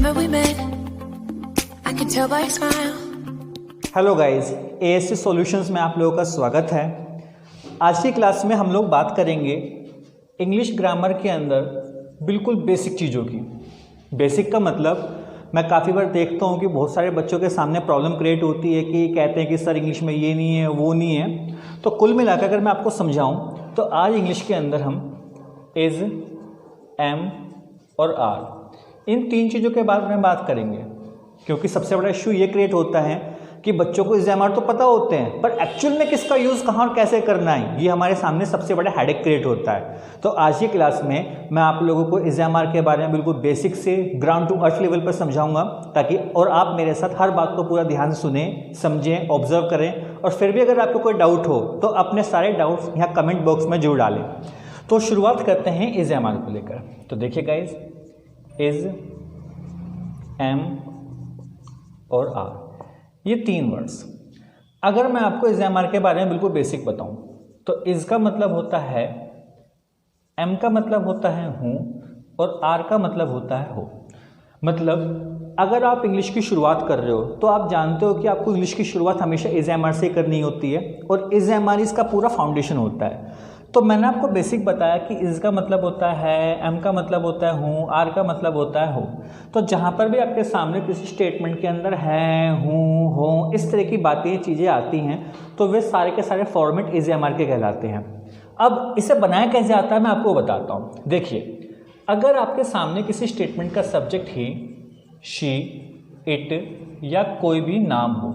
remember we met. I can tell by your smile. Hello guys, ASC solutions में आप लोगों का स्वागत है। आज की क्लास में हम लोग बात करेंगे इंग्लिश ग्रामर के अंदर बिल्कुल बेसिक चीज़ों की। बेसिक का मतलब मैं काफ़ी बार देखता हूँ कि बहुत सारे बच्चों के सामने प्रॉब्लम क्रिएट होती है कि कहते हैं कि सर इंग्लिश में ये नहीं है वो नहीं है। तो कुल मिलाकर अगर मैं आपको समझाऊँ तो आज इंग्लिश के अंदर हम इज़, एम और आर इन तीन चीज़ों के बारे में बात करेंगे, क्योंकि सबसे बड़ा इशू ये क्रिएट होता है कि बच्चों को इज़, एम, आर तो पता होते हैं पर एक्चुअल में किसका यूज़ कहाँ और कैसे करना है ये हमारे सामने सबसे बड़ा हेडेक क्रिएट होता है। तो आज की क्लास में मैं आप लोगों को इज़, एम, आर के बारे में बिल्कुल बेसिक से ग्राउंड टू अर्थ लेवल पर समझाऊंगा, ताकि और आप मेरे साथ हर बात को पूरा ध्यान से सुने, समझें, ऑब्जर्व करें। और फिर भी अगर आपको कोई डाउट हो तो अपने सारे डाउट्स यहाँ कमेंट बॉक्स में जरूर डालें। तो शुरुआत करते हैं इज़, एम, आर को लेकर। तो देखिए गाइज, इज़, एम और आर ये तीन वर्ड्स। अगर मैं आपको इज़, एम, आर के बारे में बिल्कुल बेसिक बताऊं तो इज़ का मतलब होता है, एम का मतलब होता है हूँ और आर का मतलब होता है हो। मतलब अगर आप इंग्लिश की शुरुआत कर रहे हो तो आप जानते हो कि आपको इंग्लिश की शुरुआत हमेशा इज़, एम, आर से करनी होती है और इज़, एम, आर इसका पूरा फाउंडेशन होता है। तो मैंने आपको बेसिक बताया कि इज़ का मतलब होता है, एम का मतलब होता है हूँ, आर का मतलब होता है हो। तो जहाँ पर भी आपके सामने किसी स्टेटमेंट के अंदर है, हूँ, हो, इस तरह की बातें चीज़ें आती हैं तो वे सारे के सारे फॉर्मेट इज़, एम, आर के कहलाते हैं। अब इसे बनाया कैसे आता है मैं आपको बताता हूँ। देखिए, अगर आपके सामने किसी स्टेटमेंट का सब्जेक्ट ही शी, इट या कोई भी नाम हो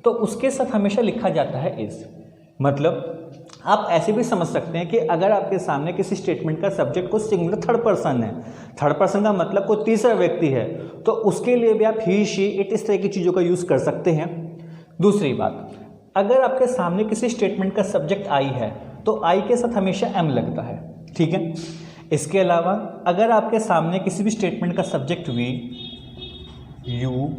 तो उसके साथ हमेशा लिखा जाता है इज़। मतलब आप ऐसे भी समझ सकते हैं कि अगर आपके सामने किसी स्टेटमेंट का सब्जेक्ट को सिंगुलर थर्ड पर्सन है, थर्ड पर्सन का मतलब कोई तीसरा व्यक्ति है, तो उसके लिए भी आप ही, शी, इट इस तरह की चीज़ों का यूज़ कर सकते हैं। दूसरी बात, अगर आपके सामने किसी स्टेटमेंट का सब्जेक्ट आई है तो आई के साथ हमेशा एम लगता है, ठीक है। इसके अलावा अगर आपके सामने किसी भी स्टेटमेंट का सब्जेक्ट वी, यू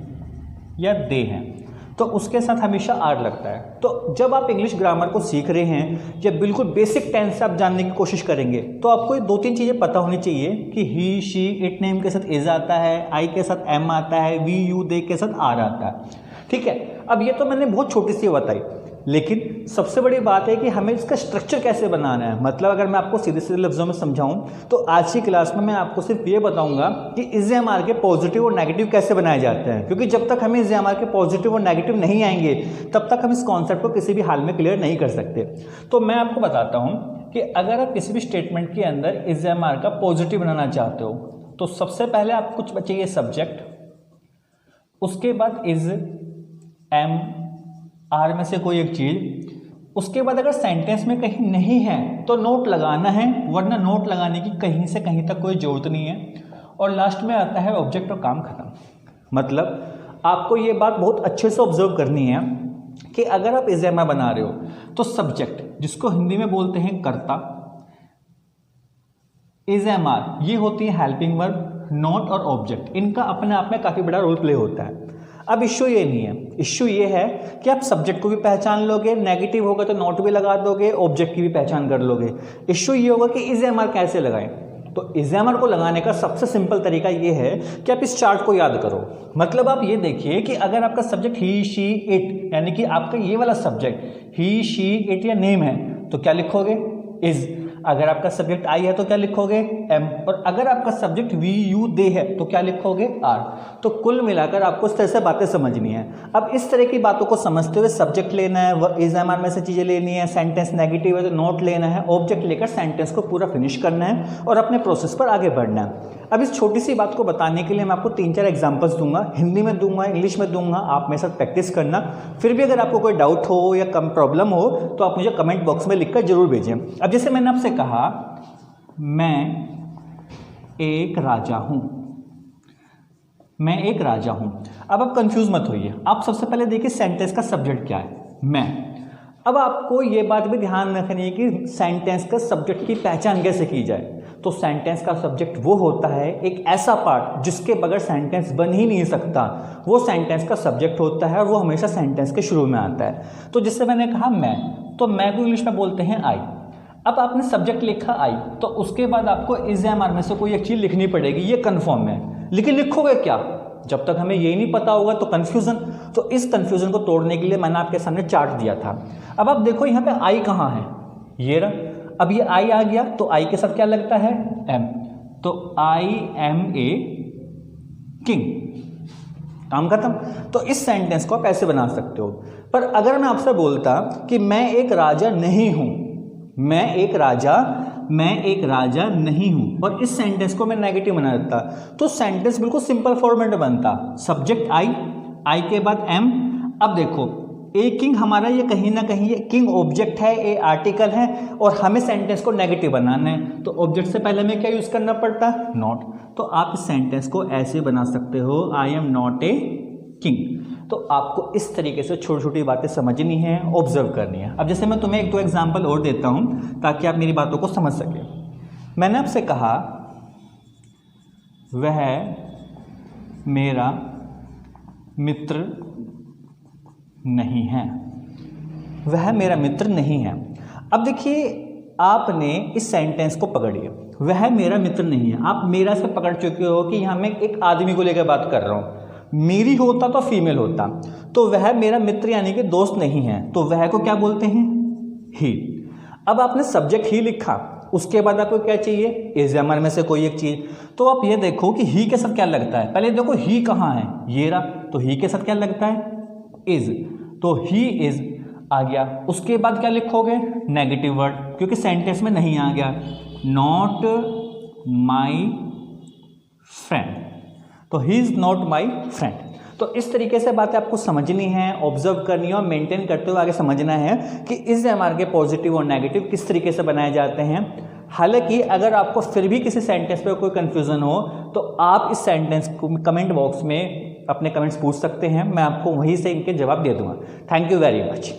या दे हैं तो उसके साथ हमेशा आर लगता है। तो जब आप इंग्लिश ग्रामर को सीख रहे हैं या बिल्कुल बेसिक टेंस से आप जानने की कोशिश करेंगे तो आपको ये दो तीन चीज़ें पता होनी चाहिए कि ही, शी, इट नेम के साथ इज आता है, आई के साथ एम आता है, वी, यू, दे के साथ आर आता है, ठीक है। अब ये तो मैंने बहुत छोटी सी बताई, लेकिन सबसे बड़ी बात है कि हमें इसका स्ट्रक्चर कैसे बनाना है। मतलब अगर मैं आपको सीधे सीधे लफ्ज़ों में समझाऊं तो आज की क्लास में मैं आपको सिर्फ ये बताऊंगा कि इज़, एम, आर के पॉजिटिव और नेगेटिव कैसे बनाए जाते हैं, क्योंकि जब तक हमें इज़, एम, आर के पॉजिटिव और नेगेटिव नहीं आएंगे तब तक हम इस कॉन्सेप्ट को किसी भी हाल में क्लियर नहीं कर सकते। तो मैं आपको बताता हूँ कि अगर आप किसी भी स्टेटमेंट के अंदर इज़, एम, आर का पॉजिटिव बनाना चाहते हो तो सबसे पहले आप कुछ चाहिए सब्जेक्ट, उसके बाद इज़, एम, आर में से कोई एक चीज़, उसके बाद अगर सेंटेंस में कहीं नहीं है तो नोट लगाना है, वरना नोट लगाने की कहीं से कहीं तक कोई ज़रूरत नहीं है। और लास्ट में आता है ऑब्जेक्ट और काम खत्म। मतलब आपको ये बात बहुत अच्छे से ऑब्जर्व करनी है कि अगर आप इज़, एम, आर बना रहे हो तो सब्जेक्ट, जिसको हिंदी में बोलते हैं कर्ता, इज़, एम, आर ये होती है हेल्पिंग वर्ब, नोट और ऑब्जेक्ट, इनका अपने आप में काफ़ी बड़ा रोल प्ले होता है। अब इश्यू ये नहीं है, इश्यू ये है कि आप सब्जेक्ट को भी पहचान लोगे, नेगेटिव होगा तो नोट भी लगा दोगे, ऑब्जेक्ट की भी पहचान कर लोगे। इश्यू ये होगा कि इज़, एम, आर कैसे लगाएं। तो इज़, एम, आर को लगाने का सबसे सिंपल तरीका ये है कि आप इस चार्ट को याद करो। मतलब आप ये देखिए कि अगर आपका सब्जेक्ट ही, शी, इट यानी कि आपका ये वाला सब्जेक्ट ही, शी, इट या नेम है तो क्या लिखोगे, इज़। अगर आपका सब्जेक्ट आई है तो क्या लिखोगे, एम। और अगर आपका सब्जेक्ट वी, यू, दे है तो क्या लिखोगे, आर। तो कुल मिलाकर आपको इस तरह से बातें समझनी है। अब इस तरह की बातों को समझते हुए सब्जेक्ट लेना है, इज़, एम, आर में से चीज़ें लेनी है, सेंटेंस नेगेटिव है तो नोट लेना है, ऑब्जेक्ट लेकर सेंटेंस को पूरा फिनिश करना है और अपने प्रोसेस पर आगे बढ़ना है। अब इस छोटी सी बात को बताने के लिए मैं आपको 3-4 एग्जांपल्स दूंगा, हिंदी में दूंगा, इंग्लिश में दूंगा, आप मेरे साथ प्रैक्टिस करना। फिर भी अगर आपको कोई डाउट हो या कम प्रॉब्लम हो तो आप मुझे कमेंट बॉक्स में लिखकर जरूर भेजें। अब जैसे मैंने आपसे कहा, मैं एक राजा हूं, मैं एक राजा हूं। अब आप कंफ्यूज मत होइए, आप सबसे पहले देखिए सेंटेंस का सब्जेक्ट क्या है, मैं। अब आपको ये बात भी ध्यान रखनी है कि सेंटेंस का सब्जेक्ट की पहचान कैसे की जाए। तो सेंटेंस का सब्जेक्ट वो होता है एक ऐसा पार्ट जिसके बगैर सेंटेंस बन ही नहीं सकता, वो सेंटेंस का सब्जेक्ट होता है और वो हमेशा सेंटेंस के शुरू में आता है। तो जिससे मैंने कहा मैं, तो मैं को इंग्लिश में बोलते हैं आई। अब आपने सब्जेक्ट लिखा आई तो उसके बाद आपको इज़, एम, आर में से कोई एक चीज़ लिखनी पड़ेगी, ये कन्फर्म है। लेकिन लिखोगे क्या? जब तक हमें ये नहीं पता होगा तो कन्फ्यूज़न। तो इस कन्फ्यूज़न को तोड़ने के लिए मैंने आपके सामने चार्ट दिया था। अब आप देखो यहाँ पे आई कहाँ है, ये रहा। अब ये आई आ गया तो आई के साथ क्या लगता है? एम। तो आई एम ए किंग, काम खत्म। तो इस सेंटेंस को आप ऐसे बना सकते हो। पर अगर मैं आपसे बोलता कि मैं एक राजा नहीं हूं, मैं एक राजा नहीं हूं, और इस सेंटेंस को मैं नेगेटिव बना देता, तो सेंटेंस बिल्कुल सिंपल फॉर्मेट में बनता। सब्जेक्ट आई के बाद एम। अब देखो ए किंग हमारा ये कहीं ना कहीं ये किंग ऑब्जेक्ट है, ए आर्टिकल है, और हमें सेंटेंस को नेगेटिव बनाना है, तो ऑब्जेक्ट से पहले हमें क्या यूज करना पड़ता है? नॉट। तो आप इस सेंटेंस को ऐसे बना सकते हो, I am not a king. तो आपको इस तरीके से छोटी छोटी बातें समझनी है, ऑब्जर्व करनी है। अब जैसे मैं तुम्हें एक दो एग्जाम्पल और देता हूं ताकि आप मेरी बातों को समझ सके। मैंने आपसे कहा वह मेरा मित्र नहीं है, वह मेरा मित्र नहीं है। अब देखिए आपने इस सेंटेंस को पकड़िए, वह मेरा मित्र नहीं है। आप मेरा से पकड़ चुके हो कि यहाँ मैं एक आदमी को लेकर बात कर रहा हूँ, मेरी होता तो फीमेल होता, तो वह मेरा मित्र यानी कि दोस्त नहीं है, तो वह को क्या बोलते हैं? ही। अब आपने सब्जेक्ट ही लिखा, उसके बाद आपको क्या चाहिए? इज एमआर में से कोई एक चीज। तो आप ये देखो कि ही के साथ क्या लगता है। पहले देखो ही कहाँ है, ये रहा, तो ही के साथ क्या लगता है? इज। तो ही इज आ गया। उसके बाद क्या लिखोगे? नेगेटिव वर्ड, क्योंकि सेंटेंस में नहीं आ गया। नॉट माई फ्रेंड, तो he is not my friend. तो इस तरीके से बातें आपको समझनी है, ऑब्जर्व करनी है और मेंटेन करते हुए आगे समझना है कि इस एमआर के पॉजिटिव और नेगेटिव किस तरीके से बनाए जाते हैं। हालांकि अगर आपको फिर भी किसी सेंटेंस पे कोई कंफ्यूजन हो तो आप इस सेंटेंस को कमेंट बॉक्स में अपने कमेंट्स पूछ सकते हैं, मैं आपको वहीं से इनके जवाब दे दूंगा। Thank you very much.